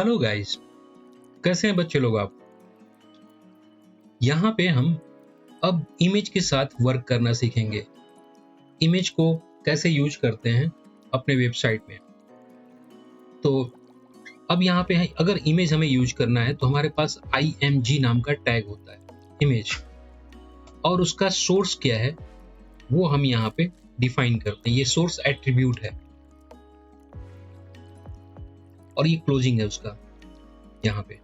Hello guys, कैसे हैं बच्चे लोग आप। यहाँ पे हम अब इमेज के साथ वर्क करना सीखेंगे। इमेज को कैसे यूज करते हैं अपने वेबसाइट में। तो अब यहाँ पे है, अगर इमेज हमें यूज करना है तो हमारे पास img नाम का टैग होता है इमेज, और उसका सोर्स क्या है वो हम यहाँ पे डिफाइन करते हैं। ये सोर्स एट्रीब्यूट है और ये क्लोजिंग है उसका यहाँ पे।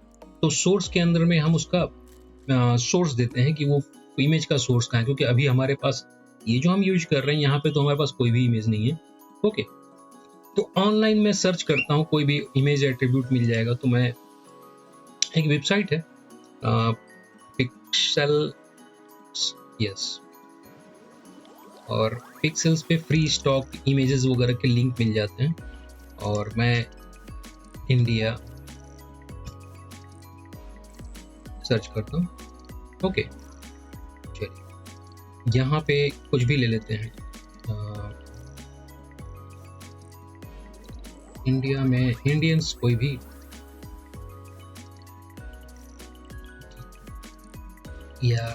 तो सोर्स के अंदर में हम उसका सोर्स देते हैं कि वो इमेज का सोर्स कहाँ है, क्योंकि अभी हमारे पास ये जो हम यूज कर रहे हैं यहाँ पे तो हमारे पास कोई भी इमेज नहीं है। ओके, तो ऑनलाइन में सर्च करता हूँ, कोई भी इमेज एट्रीब्यूट मिल जाएगा। तो मैं एक वेबसाइट है पिक्सेल, यस, और पिक्सेल्स पे फ्री स्टॉक इमेजेस वगैरह के लिंक मिल जाते हैं। और मैं इंडिया सर्च करता हूँ। ओके, चलिए यहाँ पे कुछ भी ले लेते हैं। इंडिया में इंडियंस कोई भी, या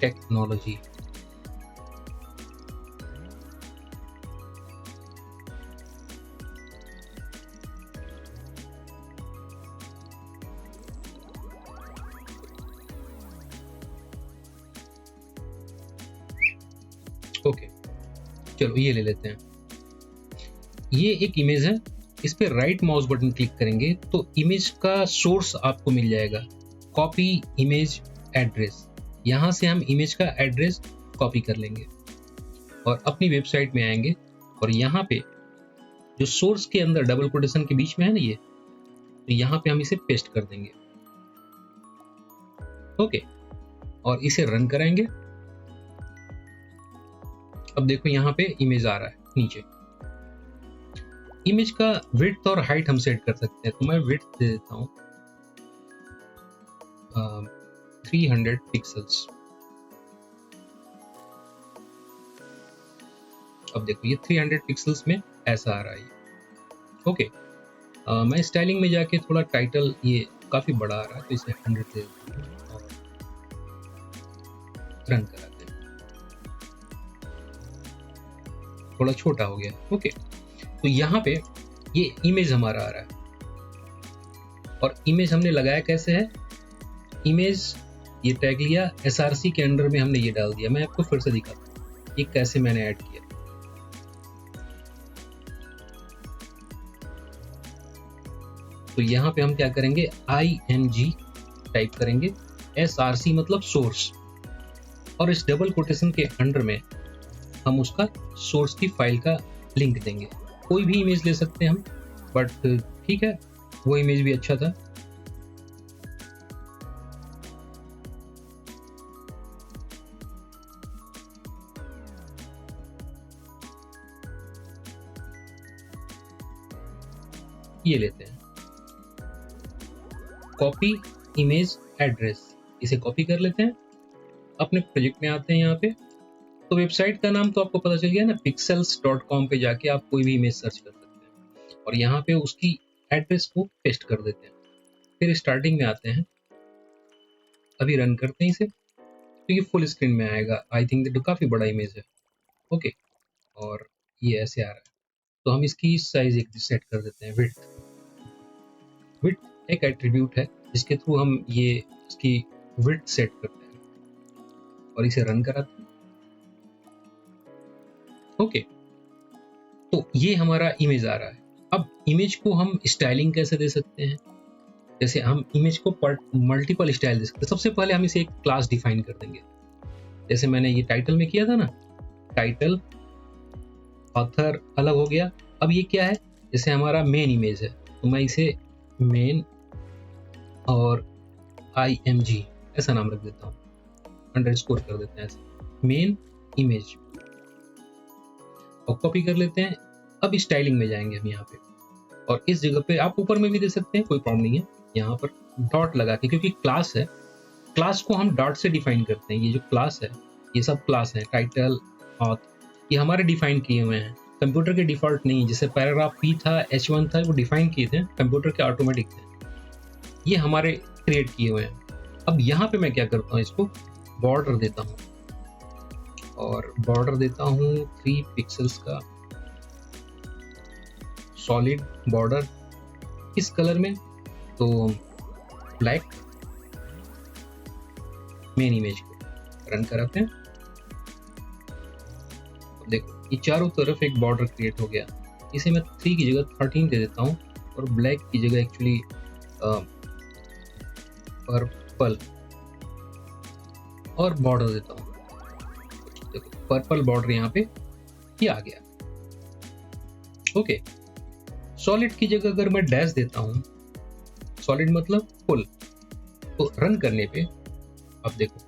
टेक्नोलॉजी। ओके, चलो ये ले लेते हैं। ये एक इमेज है, इस पे राइट माउस बटन क्लिक करेंगे तो इमेज का सोर्स आपको मिल जाएगा। कॉपी इमेज एड्रेस, यहाँ से हम इमेज का एड्रेस कॉपी कर लेंगे और अपनी वेबसाइट में आएंगे और यहाँ पे जो सोर्स के अंदर डबल कोटेशन के बीच में है ना ये, तो यहाँ पे हम इसे पेस्ट कर देंगे। ओके, और इसे रन कराएंगे। अब देखो यहाँ पे इमेज आ रहा है नीचे। इमेज का विड्थ और हाइट हम सेट कर सकते हैं, तो मैं विड्थ दे देता हूँ 300 पिक्सल्स। अब देखो ये 300 पिक्सल्स में ऐसा आ रहा है। ओके, मैं स्टाइलिंग में जाके थोड़ा टाइटल, ये काफी बड़ा आ रहा है तो इसे 100 दे देता हूँ और रन कराते हैं। थोड़ा छोटा हो गया। ओके, तो यहाँ पे ये इमेज हमारा आ रहा है और इमेज हमने लगाया कैसे है। इमेज ये टैग लिया, src के अंडर में हमने ये डाल दिया। मैं आपको फिर से दिखाता हूँ ये कैसे मैंने ऐड किया। तो यहाँ पे हम क्या करेंगे, img टाइप करेंगे, src मतलब सोर्स, और इस डबल कोटेशन के अंडर में हम उसका सोर्स की फाइल का लिंक देंगे। कोई भी इमेज ले सकते हैं हम, बट ठीक है, वो इमेज भी अच्छा था। ये लेते हैं, कॉपी इमेज एड्रेस, इसे कॉपी कर लेते हैं। अपने प्रोजेक्ट में आते हैं यहाँ पे। तो वेबसाइट का नाम तो आपको पता चल गया ना, pixels.com पे जाके आप कोई भी इमेज सर्च कर सकते हैं और यहाँ पे उसकी एड्रेस को पेस्ट कर देते हैं। फिर स्टार्टिंग में आते हैं, अभी रन करते हैं इसे, तो ये फुल स्क्रीन में आएगा। आई थिंक तो काफी बड़ा इमेज है। ओके, और ये ऐसे आ रहा है। तो हम इसकी साइज एक सेट कर देते हैं, विड्थ एक एट्रीब्यूट है जिसके थ्रू हम ये इसकी विड्थ सेट करते हैं और इसे रन कराते हैं। ओके, तो ये हमारा इमेज आ रहा है। अब इमेज को हम स्टाइलिंग कैसे दे सकते हैं, जैसे हम इमेज को मल्टीपल स्टाइल दे सकते हैं। सबसे पहले हम इसे एक क्लास डिफाइन कर देंगे, जैसे मैंने ये टाइटल में किया था ना, टाइटल ऑथर अलग हो गया। अब ये क्या है, जैसे हमारा मेन इमेज है तो मैं इसे मेन और img ऐसा नाम रख देता हूँ, अंडरस्कोर कर देते हैं ऐसे, मेन इमेज, और कॉपी कर लेते हैं। अब स्टाइलिंग में जाएंगे हम यहाँ पे, और इस जगह पे आप ऊपर में भी दे सकते हैं, कोई प्रॉब्लम नहीं है। यहाँ पर डॉट लगा के, क्योंकि क्लास है, क्लास को हम डॉट से डिफाइन करते हैं। ये जो क्लास है, ये सब क्लास है, टाइटल, ऑथ, ये हमारे डिफाइन किए हुए हैं। कंप्यूटर के डिफॉल्ट नहीं, जैसे पैराग्राफ पी था, H1 था, वो डिफाइन किए थे, कंप्यूटर के ऑटोमेटिक थे, ये हमारे क्रिएट किए हुए हैं। अब यहाँ पे मैं क्या करता हूँ, इसको बॉर्डर देता हूँ और बॉर्डर देता हूँ 3 पिक्सल्स का सॉलिड बॉर्डर। किस कलर में, तो ब्लैक। मेन इमेज को रन कराते हैं, देखो ये चारों तरफ एक बॉर्डर क्रिएट हो गया। इसे मैं 3 की जगह 13 दे देता हूँ और ब्लैक की जगह एक्चुअली पर्पल और बॉर्डर देता हूँ। देखो पर्पल बॉर्डर यहाँ पे ये आ गया। ओके, सॉलिड की जगह अगर मैं डैश देता हूँ, सॉलिड मतलब फुल, तो रन करने पे आप देखो,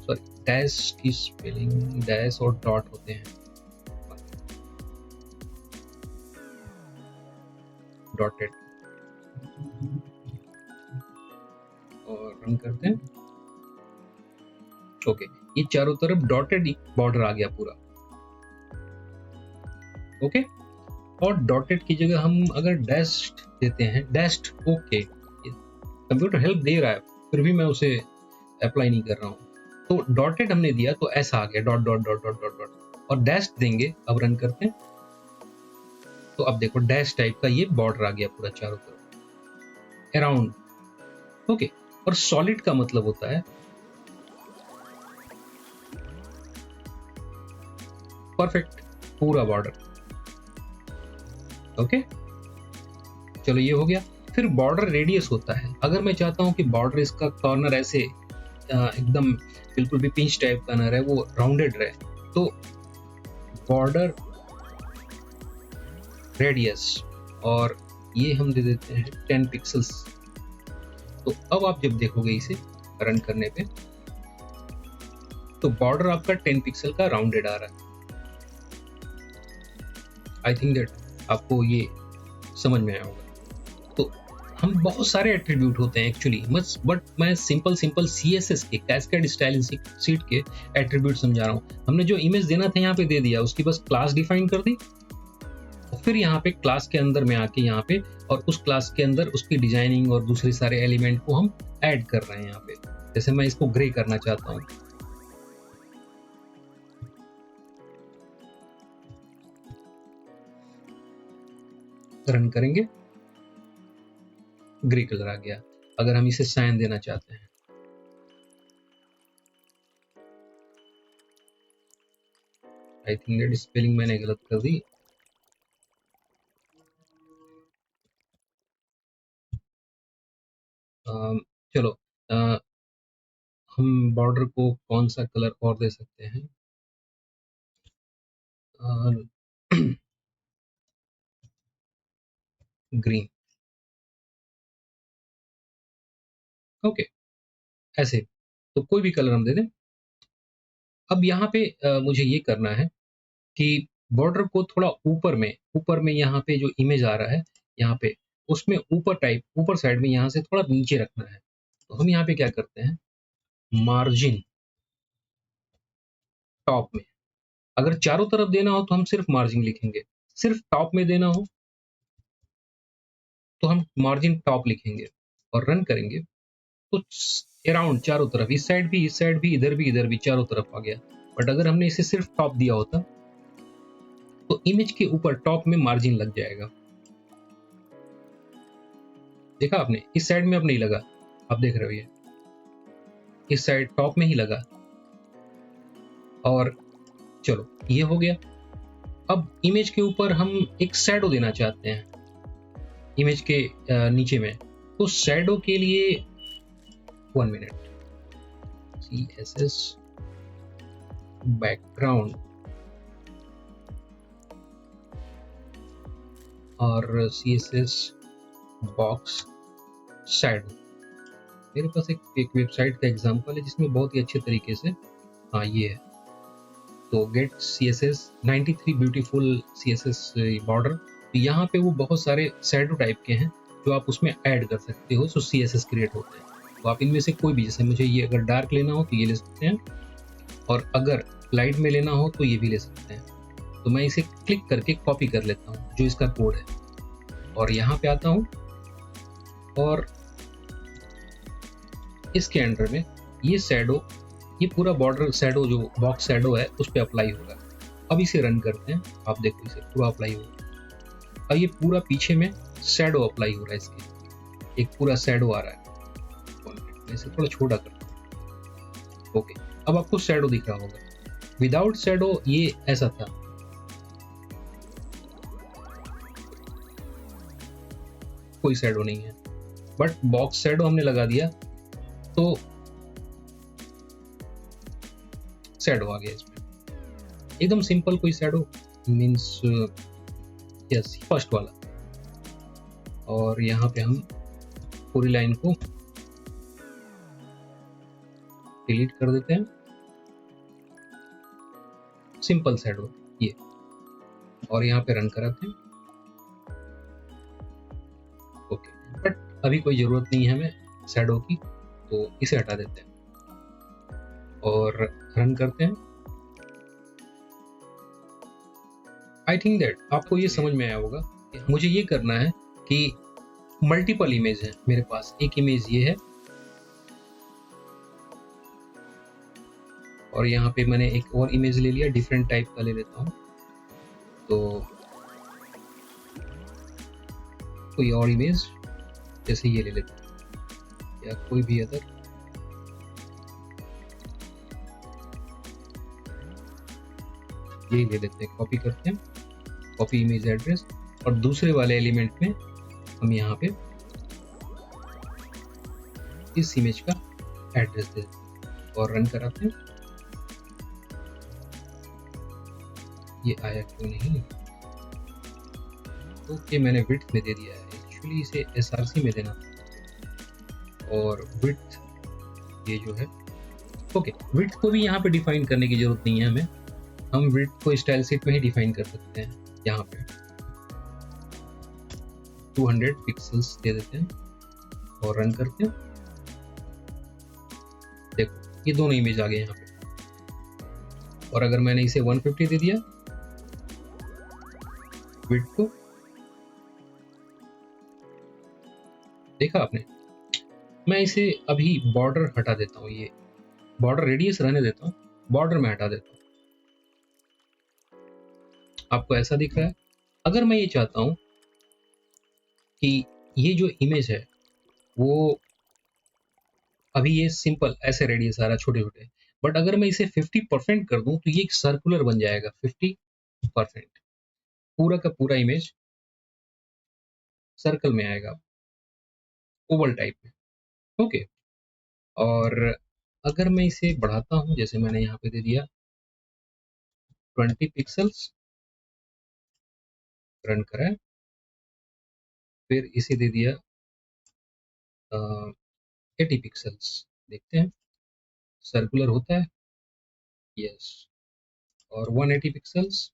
सॉरी डैश की स्पेलिंग डैश और डॉट होते हैं, डॉटेड, और रन करते हैं। ओके, ये चारों तरफ डॉटेड बॉर्डर आ गया पूरा। ओके, और डॉटेड की जगह हम अगर डैश्ड देते हैं, डैश्ड, ओके कंप्यूटर हेल्प दे रहा है फिर भी मैं उसे अप्लाई नहीं कर रहा हूँ, तो डॉटेड हमने दिया तो ऐसा आ गया, dot dot dot dot dot dot, और डैश देंगे। अब रन करते हैं तो अब देखो डैश टाइप का ये बॉर्डर आ गया पूरा चारों तरफ अराउंड। ओके, और सॉलिड का मतलब होता है परफेक्ट पूरा बॉर्डर। ओके, चलो ये हो गया। फिर बॉर्डर रेडियस होता है, अगर मैं चाहता हूं कि बॉर्डर इसका कॉर्नर ऐसे एकदम बिल्कुल भी पिंच टाइप का ना रहे, वो राउंडेड रहे, तो बॉर्डर रेडियस, और ये हम दे देते हैं 10 पिक्सल्स। तो अब आप जब देखोगे इसे रन करने पे, तो बॉर्डर आपका 10 पिक्सल का राउंडेड आ रहा है। आई थिंक दैट आपको ये समझ में आया होगा। तो हम बहुत सारे एट्रीब्यूट होते हैं एक्चुअली, बट मैं सिंपल CSS के कैस्केड स्टाइल शीट के एट्रीब्यूट समझा रहा हूँ। हमने जो इमेज देना था यहाँ पे दे दिया, उसकी बस क्लास डिफाइन कर दी, और फिर यहाँ पे क्लास के अंदर में आके यहाँ पे, और उस क्लास के अंदर उसकी डिजाइनिंग और दूसरे सारे एलिमेंट को हम ऐड कर रहे हैं यहाँ पे। जैसे मैं इसको ग्रे करना चाहता हूँ, रन करेंगे, ग्रे कलर आ गया। अगर हम इसे साइन देना चाहते हैं, आई थिंक दैट स्पेलिंग मैंने गलत कर दी। चलो हम बॉर्डर को कौन सा कलर और दे सकते हैं, ग्रीन। ओके, ऐसे तो कोई भी कलर हम दे दें। अब यहाँ पे मुझे ये करना है कि बॉर्डर को थोड़ा ऊपर में यहाँ पे जो इमेज आ रहा है यहाँ पे, उसमें ऊपर साइड में यहाँ से थोड़ा नीचे रखना है। तो हम यहाँ पे क्या करते हैं, मार्जिन टॉप में, अगर चारों तरफ देना हो तो हम सिर्फ मार्जिन लिखेंगे, सिर्फ टॉप में देना हो तो हम मार्जिन टॉप लिखेंगे और रन करेंगे तो अराउंड चारों तरफ, इस साइड भी, इधर भी चारों तरफ आ गया। बट अगर हमने इसे सिर्फ टॉप दिया होता तो इमेज के ऊपर टॉप में मार्जिन लग जाएगा। देखा आपने, इस साइड में अब नहीं लगा, आप देख रहे हो ये इस साइड टॉप में ही लगा। और चलो ये हो गया। अब इमेज के ऊपर हम एक शैडो देना चाहते हैं इमेज के नीचे में, तो शैडो के लिए 1 मिनट, CSS बैकग्राउंड और CSS बॉक्स शैडो। मेरे पास एक वेबसाइट का एग्जांपल है जिसमें बहुत ही अच्छे तरीके से, हाँ ये है, तो get CSS 93 beautiful CSS border. तो यहाँ पे वो बहुत सारे शैडो टाइप के हैं जो आप उसमें ऐड कर सकते हो, तो CSS क्रिएट होते हैं। तो आप इनमें से कोई भी, जैसे मुझे ये अगर डार्क लेना हो तो ये ले सकते हैं, और अगर लाइट में लेना हो तो ये भी ले सकते हैं। तो मैं इसे क्लिक करके कॉपी कर लेता हूँ जो इसका कोड है, और यहाँ पे आता हूँ और इसके अंडर में ये शैडो, ये पूरा बॉर्डर शैडो जो बॉक्स शैडो है उस पर अप्लाई होगा। अब इसे रन करते हैं, आप देखो इसे पूरा अप्लाई होगा। अब ये पूरा पीछे में शैडो अप्लाई हो रहा है, इसके एक पूरा शैडो आ रहा है। मैं इसे थोड़ा छोटा करता हूँ। ओके, अब आपको शैडो दिख रहा होगा। विदाउट शैडो ये ऐसा था, कोई शैडो नहीं है, बट बॉक्स शैडो हमने लगा दिया तो शैडो आ गया इसमें। एकदम सिंपल कोई शैडो मीन्स यस फर्स्ट वाला। और यहाँ पे हम पूरी लाइन को डिलीट कर देते हैं, सिंपल शैडो ये, और यहाँ पे रन कराते हैं। ओके, बट अभी कोई जरूरत नहीं है हमें शैडो की, तो इसे हटा देते हैं और रन करते हैं। आई थिंक दैट आपको ये समझ में आया होगा कि मुझे ये करना है कि मल्टीपल इमेज है मेरे पास। एक इमेज ये है और यहाँ पे मैंने एक और इमेज ले लिया, डिफरेंट टाइप का ले लेता हूँ। तो कोई और इमेज जैसे ये ले लेते हैं या कोई भी अदर। ये ले लेते हैं, कॉपी करते हैं, कॉपी इमेज एड्रेस, और दूसरे वाले एलिमेंट में हम यहाँ पे इस इमेज का एड्रेस दे देते हैं और रन कराते हैं। ये आया क्यों नहीं? ओके, मैंने विड्थ में दे दिया है, एक्चुअली इसे SRC में देना था। और विड्थ ये जो है, ओके, विड्थ को भी यहाँ पे डिफाइन करने की जरूरत नहीं है हमें, हम विड्थ को स्टाइल शीट में ही डिफाइन कर सकते हैं। यहाँ पे 200 पिक्सल्स दे देते हैं और रन करते हैं। देखो ये दोनों इमेज आ गए यहाँ पे। और अगर मैंने इसे 150 दे दिया विड्थ को, देखा आपने? मैं इसे अभी बॉर्डर हटा देता हूँ, ये बॉर्डर रेडियस रहने देता हूँ, बॉर्डर में हटा देता हूँ। आपको ऐसा दिख रहा है। अगर मैं ये चाहता हूँ कि ये जो इमेज है वो अभी ये सिंपल ऐसे रेडियस आ रहा है छोटे छोटे, बट अगर मैं इसे 50% कर दूं तो ये एक सर्कुलर बन जाएगा। 50% पूरा का पूरा इमेज सर्कल में आएगा, ओवल टाइप में। ओके, और अगर मैं इसे बढ़ाता हूं, जैसे मैंने यहाँ पे दे दिया 20 पिक्सल्स, रन करा, फिर इसे दे दिया 80 पिक्सल्स, देखते हैं सर्कुलर होता है, यस। और 180 पिक्सल्स,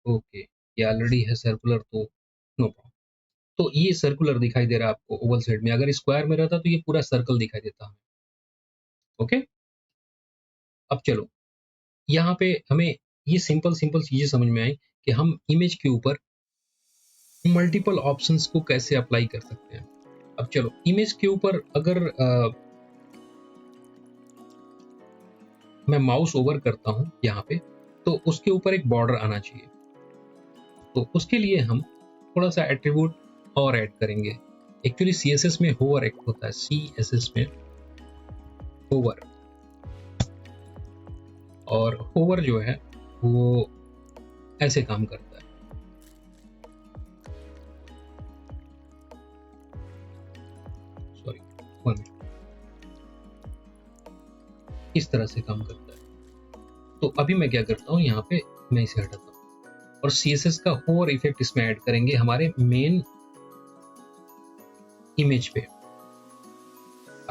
ओके, ये ऑलरेडी है सर्कुलर तो नो प्रॉब्लम। तो ये सर्कुलर दिखाई दे रहा है आपको ओवल साइड में। अगर स्क्वायर में रहता तो ये पूरा सर्कल दिखाई देता है। ओके, अब चलो यहाँ पे हमें ये सिंपल सिंपल चीजें समझ में आई कि हम इमेज के ऊपर मल्टीपल ऑप्शंस को कैसे अप्लाई कर सकते हैं। अब चलो इमेज के ऊपर अगर मैं माउस ओवर करता हूं यहाँ पे, तो उसके ऊपर एक बॉर्डर आना चाहिए। तो उसके लिए हम थोड़ा सा एट्रीब्यूट और ऐड करेंगे। एक्चुअली CSS में होवर एक्ट होता है, CSS में होवर, और होवर जो है वो ऐसे काम करता है। सॉरी, 1 मिनट, इस तरह से काम करता है। तो अभी मैं क्या करता हूँ, यहाँ पे मैं इसे हटाता हूँ और CSS का होवर इफेक्ट इसमें ऐड करेंगे हमारे मेन इमेज पे,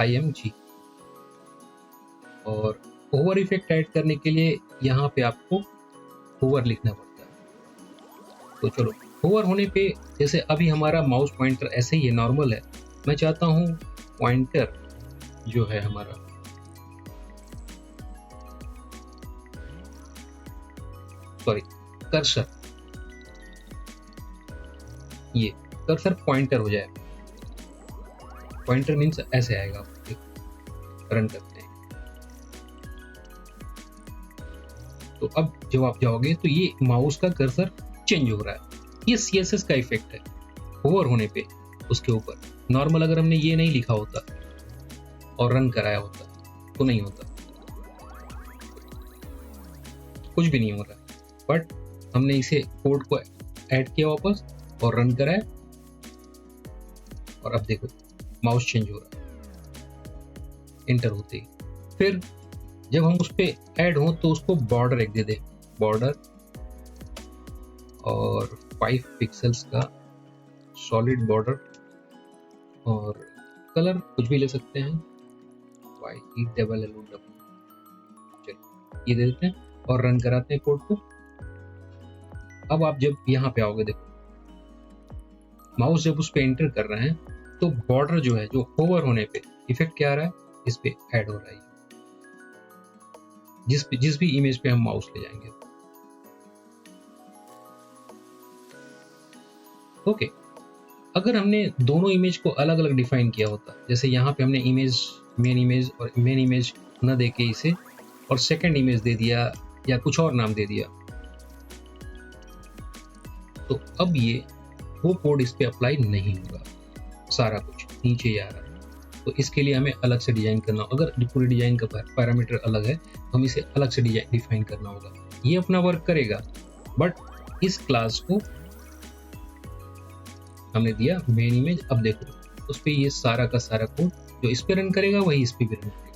IMG। और होवर इफेक्ट ऐड करने के लिए यहाँ पे आपको होवर लिखना पड़ता है। तो चलो होवर होने पे, जैसे अभी हमारा माउस पॉइंटर ऐसे ही है, नॉर्मल है, मैं चाहता हूँ पॉइंटर जो है हमारा सॉरी कर्सर, ये कर्सर पॉइंटर हो जाएगा। पॉइंटर मीन्स ऐसे आएगा, रन करते हैं। तो अब जब आप जाओगे तो ये माउस का कर्सर चेंज हो रहा है। ये CSS का इफेक्ट है होवर होने पे उसके ऊपर। नॉर्मल अगर हमने ये नहीं लिखा होता और रन कराया होता तो नहीं होता, कुछ भी नहीं हो रहा। बट हमने इसे कोड को ऐड किया वापस और रन कराया, और अब देखो माउस चेंज हो रहा है एंटर होते ही। फिर जब हम उस पे ऐड हो तो उसको बॉर्डर एक दे दे, बॉर्डर और 5 पिक्सल्स का सॉलिड बॉर्डर, और कलर कुछ भी ले सकते हैं, YELLOW, ये दे देते हैं और रन कराते हैं कोड को। अब आप जब यहाँ पे आओगे, देखो माउस जब उस पे एंटर कर रहे हैं तो बॉर्डर जो है, जो होवर होने पे इफेक्ट क्या आ रहा है, इस पे ऐड हो रहा है, जिस भी इमेज पे हम माउस ले जाएंगे। ओके, अगर हमने दोनों इमेज को अलग अलग डिफाइन किया होता, जैसे यहाँ पे हमने इमेज, मेन इमेज न दे के इसे और सेकंड इमेज दे दिया या कुछ और नाम दे दिया, तो अब ये वो कोड इस पे अप्लाई नहीं होगा, सारा कुछ नीचे ही आ रहा है। तो इसके लिए हमें अलग से डिजाइन करना, अगर पूरे डिजाइन का पैरामीटर अलग है तो हम इसे अलग से डिफाइन करना होगा। ये अपना वर्क करेगा, बट इस क्लास को हमने दिया मेन इमेज। अब देखो उस पे ये सारा का सारा कोड जो इस पे रन करेगा वही इस पे भी रन करेगा।